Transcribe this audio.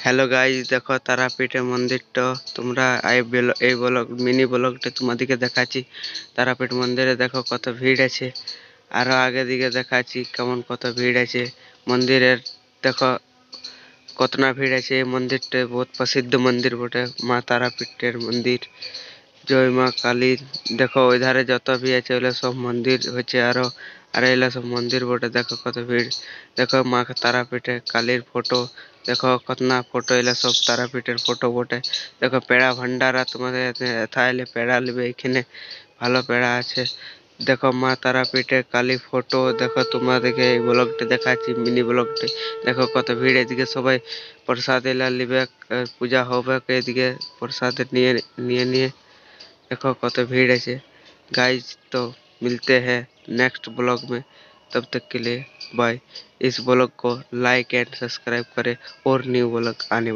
Hello guys, দেখো তারাপীঠের মন্দিরটা তোমরা এই ব্লগ মিনি ব্লগটা তোমাদেরকে দেখাচ্ছি। তারাপীঠ মন্দিরে দেখো কত ভিড় আছে, আরো আগে দিকে দেখাচ্ছি কেমন কত ভিড় আছে মন্দিরের। দেখো কতনা ভিড় আছে। এই মন্দিরটা বহুত প্রসিদ্ধ মন্দির বটে, মা তারাপীঠের মন্দির। জয় মা কালী। দেখো ওই ধারে যত भी আছে ওগুলো সব মন্দির হচ্ছে, আরো আর এগুলা সব মন্দির বটে। দেখো কত ভিড়। দেখো মা তারাপীঠে কালীর ফটো। দেখো কতনা ফটো, এগুলা সব তারাপীঠের ফটো বটে। দেখো পেড়া ভান্ডারা, তোমাদের এথা এলে পেড়া নেবে এখানে, ভালো পেড়া আছে। দেখো মা তারাপীঠের কালী ফটো। দেখো তোমাদেরকে এই ব্লগটা দেখাচ্ছি, মিনি ব্লগটা। দেখো কত ভিড়, এদিকে সবাই প্রসাদ এলা লিবে, পূজা হবে এদিকে प्रसाद নিয়ে নিয়ে নিয়ে। देखो कत भीड़ है गाइस। तो मिलते हैं नेक्स्ट ब्लॉग में, तब तक के लिए बाय। इस ब्लॉग को लाइक एंड सब्सक्राइब करें और न्यू ब्लॉग आने